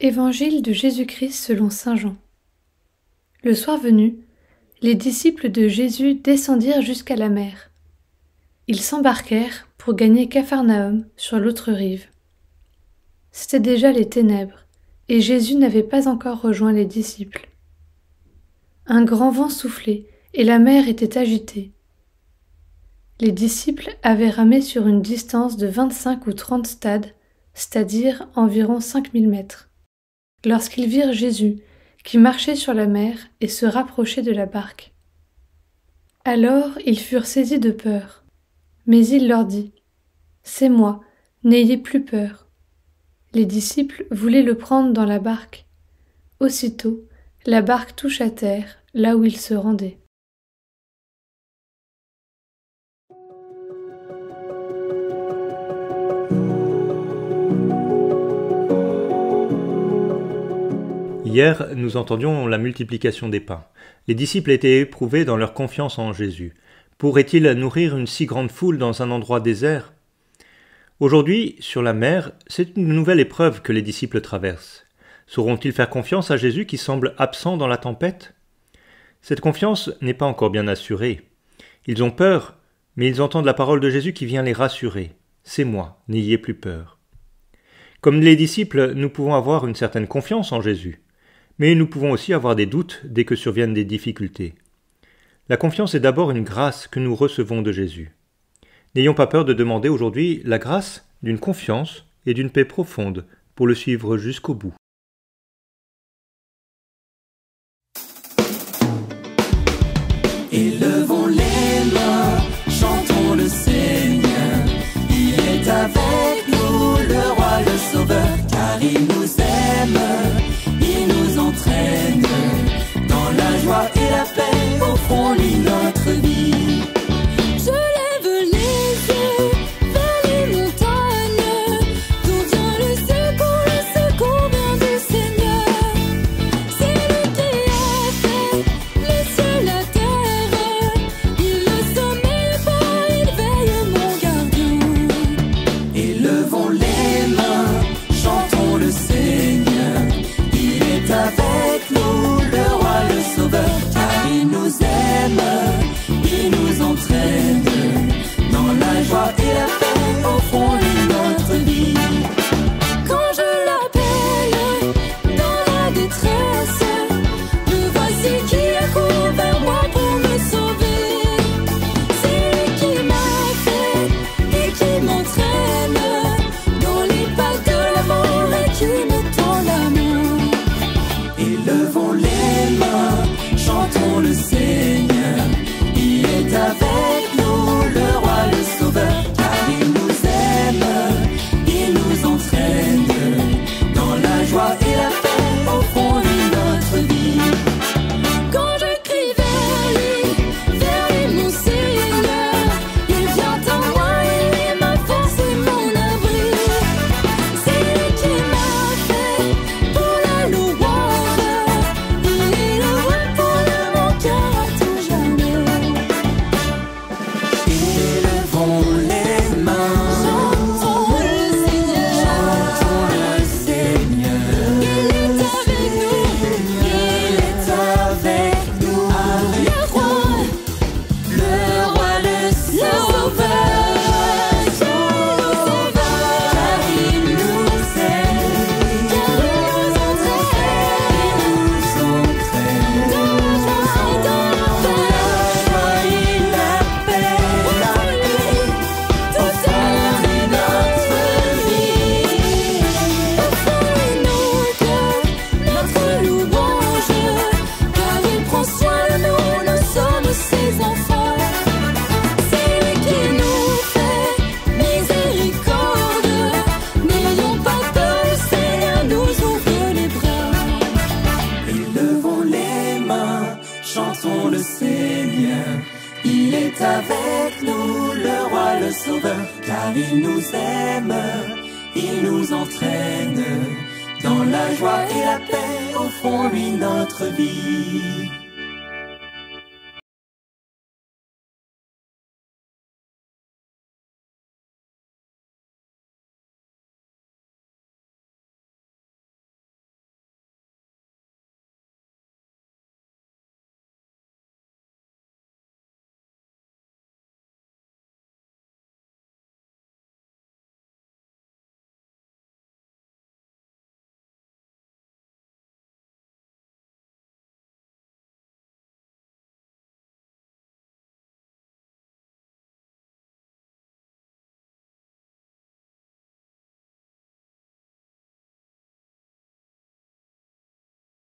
Évangile de Jésus-Christ selon saint Jean. Le soir venu, les disciples de Jésus descendirent jusqu'à la mer. Ils s'embarquèrent pour gagner Capharnaüm sur l'autre rive. C'étaient déjà les ténèbres, et Jésus n'avait pas encore rejoint les disciples. Un grand vent soufflait, et la mer était agitée. Les disciples avaient ramé sur une distance de 25 ou 30 stades, c'est-à-dire environ 5000 mètres, lorsqu'ils virent Jésus, qui marchait sur la mer et se rapprochait de la barque. Alors ils furent saisis de peur, mais il leur dit : « C'est moi, n'ayez plus peur. » Les disciples voulaient le prendre dans la barque. Aussitôt, la barque touche à terre, là où ils se rendaient. Hier, nous entendions la multiplication des pains. Les disciples étaient éprouvés dans leur confiance en Jésus. Pourraient-ils nourrir une si grande foule dans un endroit désert ? Aujourd'hui, sur la mer, c'est une nouvelle épreuve que les disciples traversent. Sauront-ils faire confiance à Jésus qui semble absent dans la tempête ? Cette confiance n'est pas encore bien assurée. Ils ont peur, mais ils entendent la parole de Jésus qui vient les rassurer. « C'est moi, n'ayez plus peur. » Comme les disciples, nous pouvons avoir une certaine confiance en Jésus. Mais nous pouvons aussi avoir des doutes dès que surviennent des difficultés. La confiance est d'abord une grâce que nous recevons de Jésus. N'ayons pas peur de demander aujourd'hui la grâce d'une confiance et d'une paix profonde pour le suivre jusqu'au bout. Élevons les mains, chantons le Seigneur. Il est avec nous, le roi, le sauveur, car il nous aime. Il nous entraîne dans la joie et la paix, au fond lit notre vie. Je lève les yeux vers les montagnes, d'où vient le secours vient du Seigneur. C'est lui qui a fait les cieux, la terre, il ne sommeille pas, il veille mon gardien. Élevons les mains, chantons le Seigneur. Avec nous, le roi, le sauveur, car il nous aime, il nous entraîne dans la joie et la paix, au fond de notre vie. Quand je l'appelle dans la détresse, le voici qui accourt vers moi pour me sauver. C'est lui qui m'a fait et qui m'entraîne dans les pas de l'amour et qui me tend la main. Élevons les mains, chantons le Seigneur. Il est avec nous, le roi, le sauveur, car il nous aime, il nous entraîne dans la joie et la paix, au fond de notre vie. Quand je crie vers lui, mon Seigneur, il vient en moi, il est ma force et mon abri. C'est lui qui m'a fait pour la louange. Chantons le Seigneur, il est avec nous, le roi, le sauveur, car il nous aime, il nous entraîne dans la joie et la paix, au fond lui notre vie.